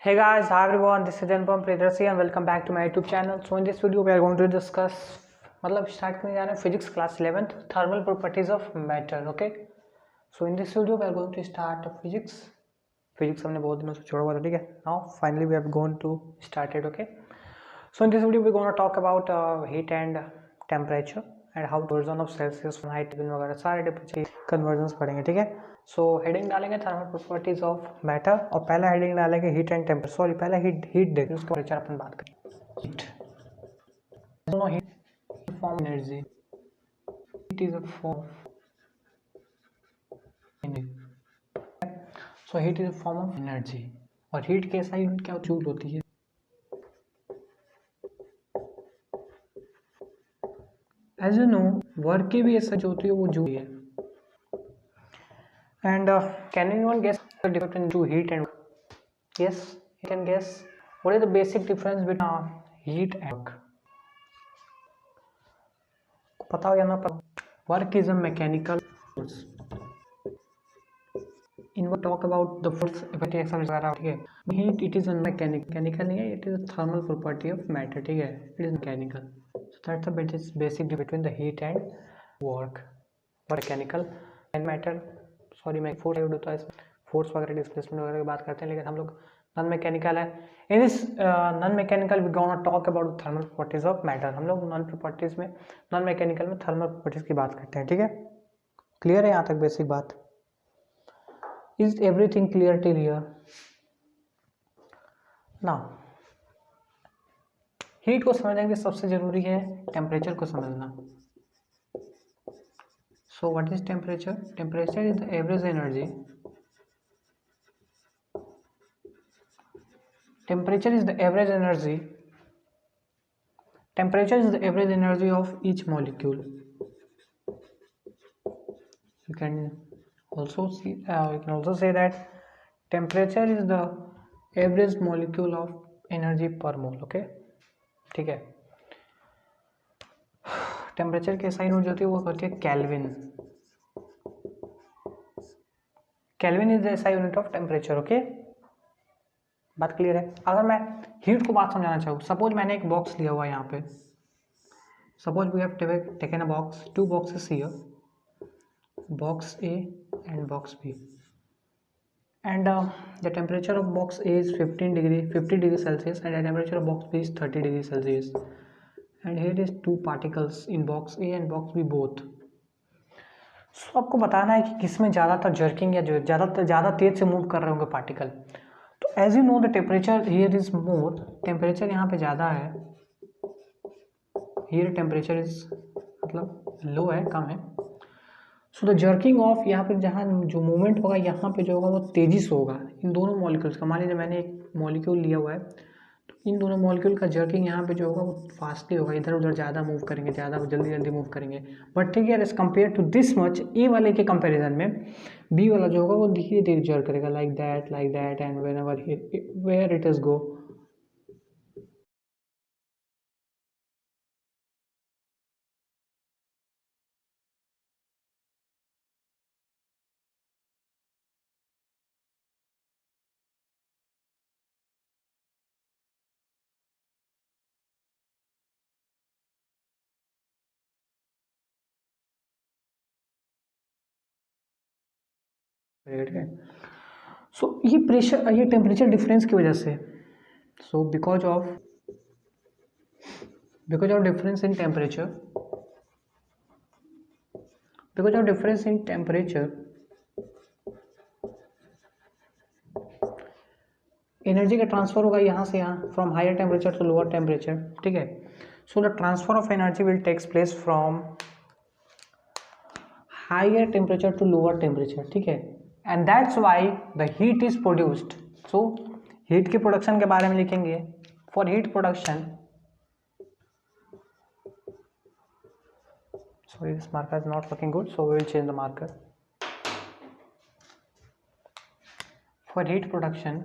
Hey guys, hi everyone, this is Anupam Priyadarshi and welcome back to my YouTube channel. So in this video we are going to discuss मतलब start करने जा रहे हैं physics class 11th thermal properties of matter. Okay, so in this video we are going to start physics हमने बहुत दिनों से छोड़ा हुआ था. ठीक है, now finally we have gone to start it. Okay, so in this video we gonna talk about heat and temperature and how conversion of Celsius Fahrenheit वगैरह सारे टेम्परेचर कन्वर्जन पढ़ेंगे. ठीक है, सो हेडिंग डालेंगे थर्मल प्रॉपर्टीज ऑफ मैटर और पहला heading डालेंगे heat and temperature. Sorry, पहला हीट देखें, उसका टेम्परेचर अपन बात करें. हीट दोनों heat form energy. Heat is a form so heat is a form of energy. और हीट के ऐसा यूनिट क्या जूल होती है. एज यू नो, वर्क की भी ऐसा जो होती है वो जूल है. And can anyone guess the difference between heat and work? Yes, you can guess. What is the basic difference between heat and work? पता हो या ना पता. Work is a mechanical force. In we talk about the force effect वगैरह. ठीक है, heat it is a mechanical नहीं है, it is a thermal property of matter. ठीक है, it is mechanical. So that's the basic difference between the heat and work. Mechanical and matter. Sorry, मैं force होता है, फोर्स वगैरह displacement वगैरह की बात करते हैं, लेकिन हम लोग नॉन मैकेनिकल है. In this non mechanical we gonna talk about thermal properties of matter. हम लोग नॉन मैकेनिकल में थर्मल प्रॉपर्टीज की बात करते हैं. ठीक है, क्लियर है यहाँ तक बेसिक बात. Is everything clear till here? Now heat को समझने के लिए सबसे जरूरी है टेम्परेचर को समझना. So what is temperature? Temperature is the average energy. Temperature is the average energy. Temperature is the average energy of each molecule. You can also say that temperature is the average molecule of energy per mole. Okay, ठीक है. Temperature की SI unit जो होती है वो होती है kelvin. Kelvin is the SI unit of temperature. Okay, बात क्लियर है. अगर मैं हीट को बात समझाना चाहूँ, सपोज मैंने एक बॉक्स लिया हुआ है यहाँ पे. Suppose we have taken a box, two boxes here, box A and box B, and the temperature of box A is 50 degree Celsius and the temperature of box B is 30 degree Celsius, and here is two particles in box A and box B both. So आपको बताना है कि किसमें ज़्यादातर jerking या जो ज़्यादा तेज से मूव कर रहे होंगे पार्टिकल. तो as you know the temperature here is more, temperature यहाँ पे ज़्यादा है. हियर टेम्परेचर इज मतलब लो है, कम है. सो द जर्किंग ऑफ यहाँ पे जहाँ जो मूवमेंट होगा यहाँ पे जो होगा वो तेजी से होगा इन दोनों मॉलिक्यूल्स का. मान लीजिए मैंने एक मॉलिक्यूल लिया हुआ है, तो इन दोनों मॉलिक्यूल का जर्किंग यहाँ पे जो होगा वो फास्टली होगा, इधर उधर ज़्यादा मूव करेंगे, ज़्यादा जल्दी मूव करेंगे. बट ठीक है, as compare to this much, a वाले के कंपेरिजन में बी वाला जो होगा वो धीरे धीरे जर्क करेगा, like that and whenever where it is go. So ये प्रेशर, ये टेम्परेचर डिफरेंस की वजह से, so because of difference in temperature, energy का ट्रांसफर होगा यहाँ से यहाँ, from higher temperature to lower temperature. ठीक है, so the transfer of energy will takes place from higher temperature to lower temperature. ठीक है, and that's why the heat is produced. So heat के प्रोडक्शन के बारे में लिखेंगे. For heat production, sorry this marker is not looking good, so we will change the marker. For heat production,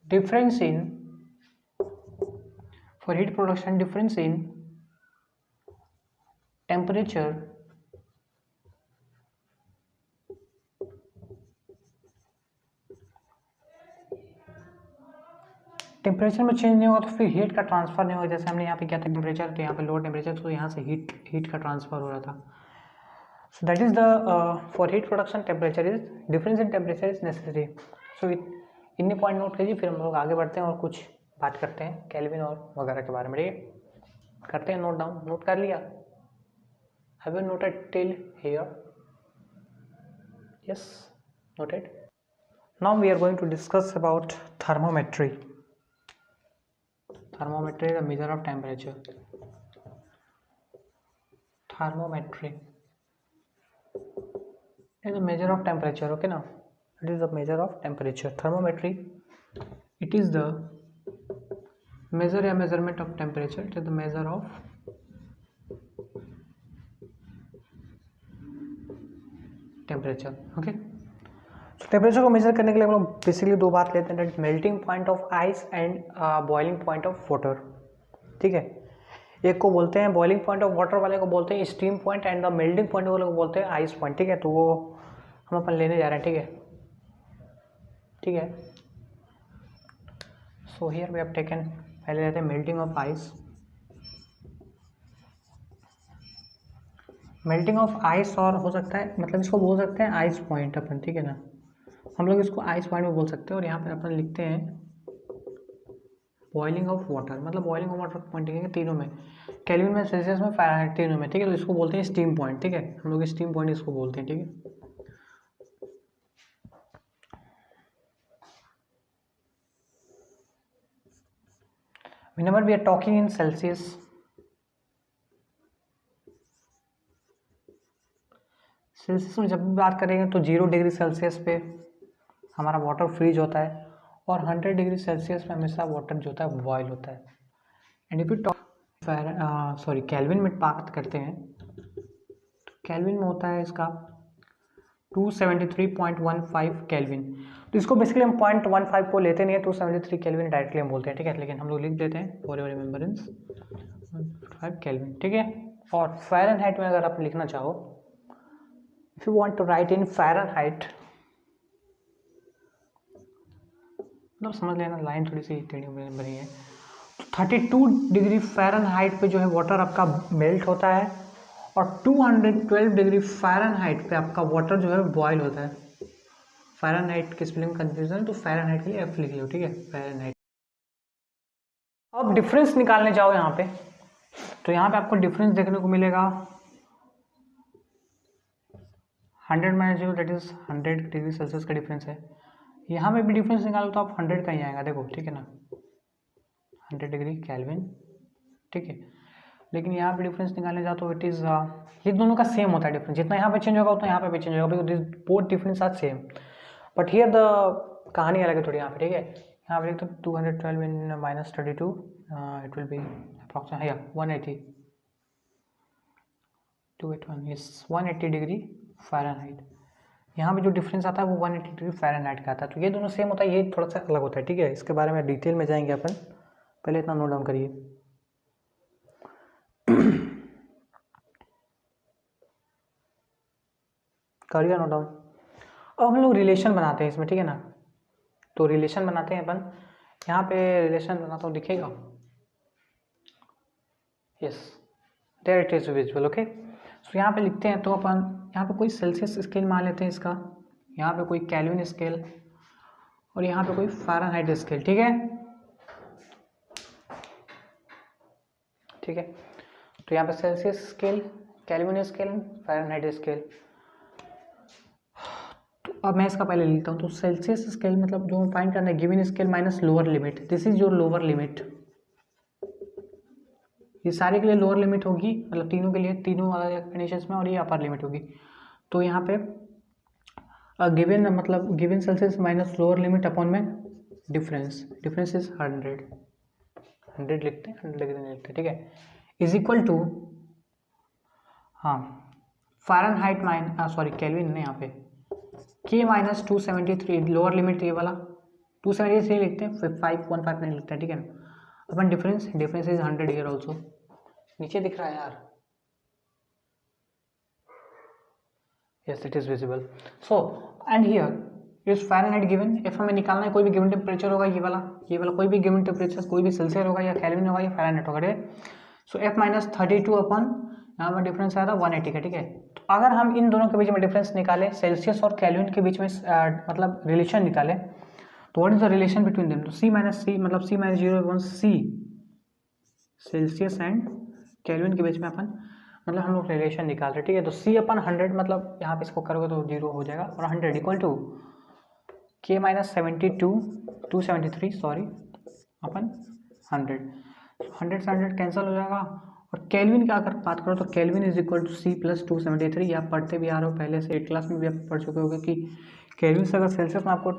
difference in temperature temperature में change नहीं होगा तो फिर हीट का ट्रांसफर नहीं होगा। जैसे हमने यहाँ पे क्या था टेम्परेचर, तो यहाँ पे लो टेम्परेचर, तो यहाँ से हीट का ट्रांसफर हो रहा था। So that is the for heat production temperature is difference in temperature is necessary. So इतने पॉइंट नोट कीजिए, फिर हम लोग आगे बढ़ते हैं और कुछ बात करते हैं केल्विन और वगैरह के बारे में। ठीक है, करते हैं नोट डाउन। नोट कर लिया? Have you noted till here? Yes, noted. Now we are going to discuss about thermometry. Thermometry is a measure of temperature. Thermometry is a measure of temperature. Okay, now it is a measure of temperature. Thermometry, it is the measurement of temperature. It is the measure of temperature. Okay. Temperature को major करने के लिए हम लोग basically दो बात लेते हैं, melting point of ice and boiling point of water. ठीक है, एक को बोलते हैं बॉइलिंग पॉइंट ऑफ वाटर वाले को बोलते हैं steam point, and the melting point वाले को बोलते हैं आइस पॉइंट। ठीक है, तो वो हम अपन लेने जा रहे हैं। ठीक है, ठीक है। So here we have taken, पहले लेते हैं melting of ice. Melting of ice, और हो सकता है मतलब इसको बोल सकते हैं आइस पॉइंट अपन। ठीक है ना, हम लोग इसको आइस पॉइंट में बोल सकते हैं। और यहाँ पे अपन लिखते हैं बॉइलिंग ऑफ वाटर, मतलब बॉइलिंग ऑफ वाटर पॉइंट लिखेंगे तीनों में, केल्विन में, सेल्सियस में, फ़ारेनहाइट, तीनों में। ठीक है, तो इसको बोलते हैं स्टीम पॉइंट। ठीक है, हम लोग स्टीम पॉइंट इसको बोलते हैं। ठीक है, whenever we are talking in Celsius, Celsius में जब भी बात करेंगे तो 0 डिग्री सेल्सियस पे हमारा वाटर फ्रीज होता है, और 100 डिग्री सेल्सियस में हमेशा वाटर जो होता है बॉयल होता है। And if you talk kelvin में बात करते हैं, तो केल्विन में होता है इसका 273.15 केल्विन। तो इसको बेसिकली हम 0.15 को लेते नहीं है, 273 केल्विन डायरेक्टली हम बोलते हैं। ठीक है, लेकिन हम लोग लिख देते हैं फॉर योर रिमेम्बरेंस 155 केल्विन। ठीक है, और फ़ारेनहाइट में अगर आप लिखना चाहो, if you want to write in Fahrenheit, मतलब समझ लेना, लाइन थोड़ी सी टेढ़ी बनी है। 32 डिग्री फ़ारेनहाइट पे जो है वाटर आपका मेल्ट होता है, और 212 डिग्री फ़ारेनहाइट पे आपका वाटर जो है बॉयल होता है। फ़ारेनहाइट की स्पेलिंग कंफ्यूजन, तो फ़ारेनहाइट के लिए एफ लिखिए। ठीक है, फ़ारेनहाइट। अब डिफरेंस निकालने जाओ यहाँ पे, तो यहाँ पे आपको डिफरेंस देखने को मिलेगा 100 minus 0, that is 100 degree Celsius का डिफरेंस है। यहाँ पे भी डिफरेंस निकालो तो आप 100 का ही आएगा, देखो। ठीक है ना, 100 डिग्री केल्विन। ठीक है, लेकिन यहाँ पे डिफरेंस निकालने जाओ तो इट इज़ ये दोनों का सेम होता है डिफरेंस, जितना यहाँ पे चेंज होगा उतना यहाँ पे भी चेंज होगा, because both difference are same, but here the कहानी अलग है थोड़ी यहाँ पे। ठीक है, यहाँ पे तो 212 in minus 32, it will be approximate 180, 281 is 180 degree Fahrenheit. यहाँ पे जो डिफरेंस आता है वो 180 डिग्री फ़ारेनहाइट का आता है। तो ये दोनों सेम होता है, ये थोड़ा सा अलग होता है। ठीक है, इसके बारे में डिटेल में जाएंगे अपन, पहले इतना नोट डाउन करिए। करिए नोट डाउन। अब हम लोग रिलेशन बनाते हैं इसमें। ठीक है ना, तो रिलेशन बनाते हैं अपन। यहाँ पे रिलेशन बनाता हूँ, दिखेगा? Yes, there it is visual. Okay, so यहाँ पे लिखते हैं, तो अपन यहाँ पे कोई सेल्सियस स्केल मान लेते हैं इसका, यहाँ पे कोई केल्विन स्केल, और यहाँ पे कोई फ़ारेनहाइट स्केल। ठीक है, ठीक है, तो यहाँ पे Celsius scale, kelvin scale, Fahrenheit scale. तो अब मैं इसका पहले लिखता हूँ। तो सेल्सियस स्केल मतलब जो फाइंड करना है, given scale minus lower limit, this is your lower limit. ये सारे के लिए लोअर लिमिट होगी, मतलब तीनों के लिए, तीनों अलग कंडीशंस में, और ये अपर लिमिट होगी। तो यहाँ पे गिवन मतलब given Celsius minus lower limit upon में डिफरेंस, डिफरेंस इज 100 लिखते हैं, 100 डिग्री नहीं लिखते। ठीक है, इज इक्वल टू, हाँ, फ़ारेनहाइट केल्विन ने यहाँ पे के माइनस 273, लोअर लिमिट ये वाला 273 लिखते हैं, फिर 515 नहीं लिखते हैं। ठीक है ना, अपन डिफरेंस इज 100 हियर ऑल्सो, नीचे दिख रहा है यार। Yes, it is visible. So, and here is Fahrenheit given, F हमें निकालना है, कोई भी गिवन टेम्परेचर होगा ये वाला कोई भी गिवन टेम्परेचर, कोई भी सेल्सियस होगा या केल्विन होगा या फ़ारेनहाइट होगा, ठीक है। सो एफ माइनस 32 अपन यहाँ पर डिफरेंस आया था 180 का, ठीक है। तो अगर हम इन दोनों के बीच में डिफरेंस निकालें, सेल्सियस और केल्विन के बीच में मतलब रिलेशन निकालें, तो what is the relation between them, तो सी माइनस सी मतलब C minus 0 C Celsius and Kelvin के बीच में अपन मतलब हम लोग रिलेशन निकाल रहे हैं, ठीक है। तो सी अपन 100 मतलब यहाँ पे इसको करोगे तो 0 हो जाएगा, और 100 इक्वल टू के माइनस 273 सॉरी अपन 100 से 100 कैंसिल हो जाएगा। और केल्विन की अगर बात करो तो Kelvin is equal to C plus 273, आप पढ़ते भी आ रहे हो पहले से, 8 क्लास में भी आप पढ़ चुके होगे कि केल्विन से अगर सेल्सियस में आपको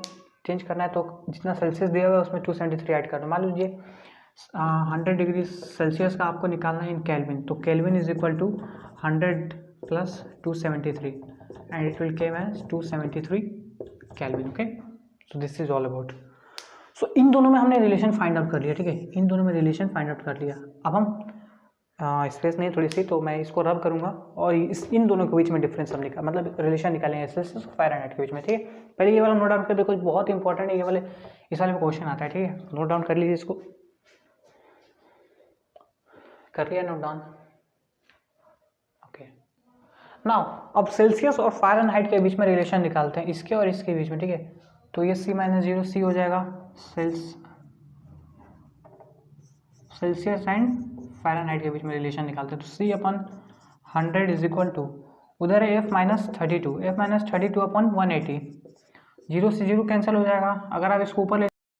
चेंज करना है तो जितना सेल्सियस दिया हुआ है उसमें 273 ऐड कर दो। मान लीजिए 100 डिग्री सेल्सियस का आपको निकालना है इन केल्विन, तो Kelvin is equal to 100 plus 273 and it will came as 273 Kelvin, okay. So this is all about. So इन दोनों में हमने रिलेशन फाइंड आउट कर लिया, ठीक है, इन दोनों में रिलेशन फाइंड आउट कर लिया। अब हम स्पेस नहीं थोड़ी सी, तो मैं इसको रब करूंगा और इन दोनों के बीच में डिफरेंस हम मतलब रिलेशन निकालेंगे सेल्सियस और फ़ारेनहाइट के बीच में, ठीक है। पहले ये वाला नोट डाउन कर देखो, बहुत इंपॉर्टेंट है ये वाले, इस वाले में क्वेश्चन आता है, ठीक है। नोट डाउन कर लीजिए, इसको कर लिया नोट डाउन, ओके। नाउ अब सेल्सियस और फ़ारेनहाइट के बीच में रिलेशन निकालते हैं, इसके और इसके बीच में, ठीक है। तो ये सी माइनस 0 सी हो जाएगा, सेल्सियस एंड फ़ारेनहाइट के बीच में रिलेशन निकालते हैं, तो सी अपन 100 इज इक्वल टू, उधर है एफ माइनस 32 अपन 180, 0 से 0 कैंसिल हो जाएगा। अगर आप इसको ऊपर ले